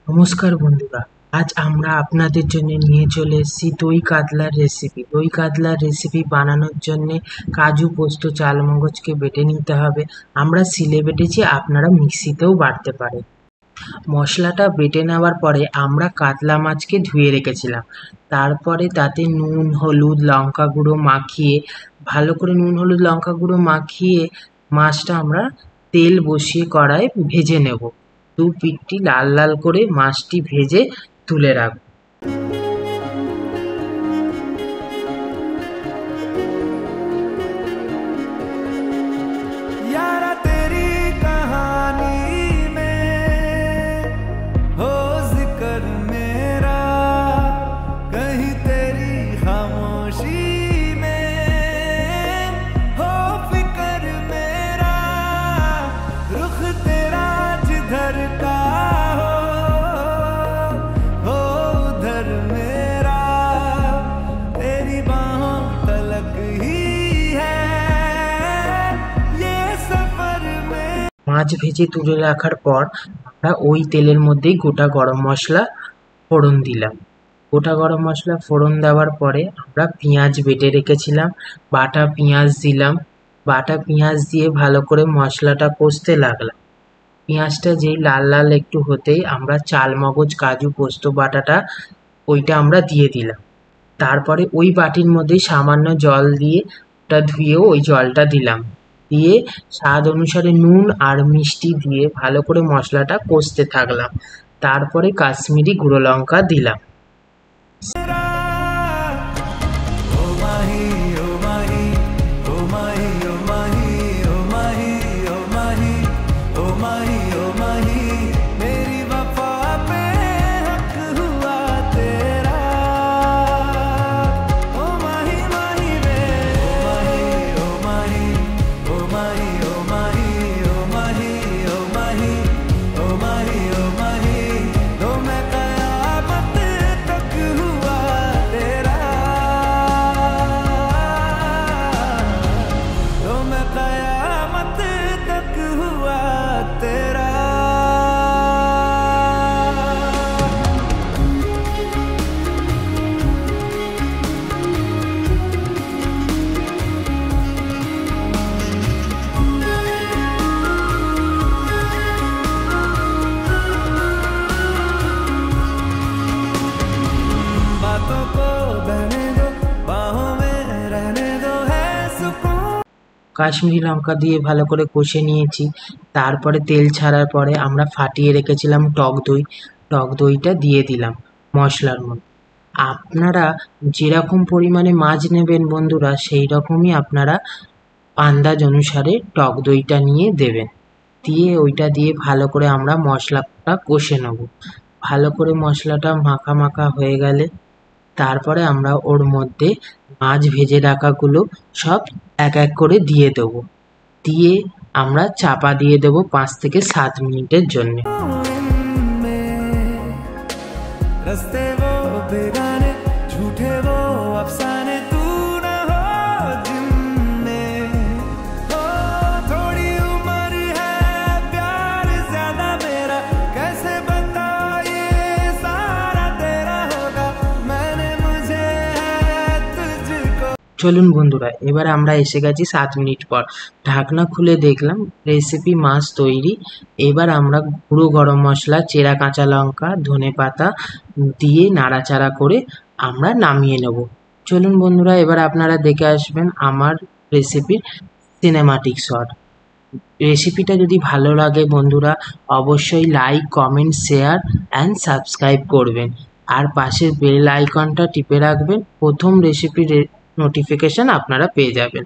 নমস্কার বন্ধুরা, আজ আমরা আপনাদের জন্য নিয়ে চলে এসেছি দই কাতলার রেসিপি। দই কাতলার রেসিপি বানানোর জন্য কাজু, পোস্ত, চালমগজকে বেটে নিতে হবে। আমরা শিলে বেটেছি, আপনারা মিক্সিতেও বাটতে পারেন। মশলাটা বেটে নেওয়ার পরে আমরা কাতলা মাছকে ধুয়ে রেখেছিলাম। তারপরে তাতে নুন, হলুদ, লঙ্কা গুঁড়ো মাখিয়ে ভালো করে মাখিয়ে মাছটা আমরা তেল বসিয়ে কড়াইয়ে ভেজে নেব। দু পিঠটি লাল লাল করে মাছটি ভেজে তুলে রাখব। মাছ ভেজে তুলে রাখার পর আমরা ওই তেলের মধ্যেই গোটা গরম মশলা ফোড়ন দিলাম। গোটা গরম মশলা ফোড়ন দেওয়ার পরে আমরা পেঁয়াজ বেটে রেখেছিলাম, বাটা পেঁয়াজ দিলাম। বাটা পেঁয়াজ দিয়ে ভালো করে মশলাটা কষতে লাগলাম। পেঁয়াজটা যেই লাল লাল একটু হতেই আমরা চালমগজ, কাজু, পোস্ত বাটাটা ওইটা আমরা দিয়ে দিলাম। তারপরে ওই বাটির মধ্যেই সামান্য জল দিয়ে ওটা ধুয়েও ওই জলটা দিলাম। দিয়ে স্বাদ অনুসারে নুন আর মিষ্টি দিয়ে ভালো করে মশলাটা কষতে থাকলাম। তারপরে কাশ্মীরি গুঁড়ো লঙ্কা দিলাম। কাশ্মীরি লঙ্কা দিয়ে ভালো করে কষে নিয়েছি। তারপরে তেল ছাড়ার পরে আমরা ফাটিয়ে রেখেছিলাম টক দইটা দিয়ে দিলাম মশলার মধ্যে। আপনারা যেরকম পরিমাণে মাছ নেবেন বন্ধুরা, সেই রকমই আপনারা আন্দাজ অনুসারে টক দইটা নিয়ে দেবেন। দিয়ে ওইটা দিয়ে ভালো করে আমরা মশলাটা কষে নেব। ভালো করে মশলাটা মাখা মাখা হয়ে গেলে তারপরে আমরা ওর মধ্যে মাছ ভেজে রাখাগুলো সব এক এক করে দিয়ে দেবো। দিয়ে আমরা চাপা দিয়ে দেবো 5 থেকে 7 মিনিটের জন্য। চলুন বন্ধুরা, এবার আমরা এসে গেছি 7 মিনিট পর। ঢাকনা খুলে দেখলাম রেসিপি মাছ তৈরি। এবার আমরা গুঁড়ো গরম মশলা, চেরা কাঁচা লঙ্কা, ধনেপাতা দিয়ে নাড়াচাড়া করে আমরা নামিয়ে নেব। চলুন বন্ধুরা, এবার আপনারা দেখে আসবেন আমার রেসিপির সিনেমাটিক শট। রেসিপিটা যদি ভালো লাগে বন্ধুরা, অবশ্যই like, comment, share and subscribe করবেন। আর পাশের বেল আইকনটা টিপে রাখবেন, প্রথম রেসিপির নোটিফিকেশন আপনারা পেয়ে যাবেন।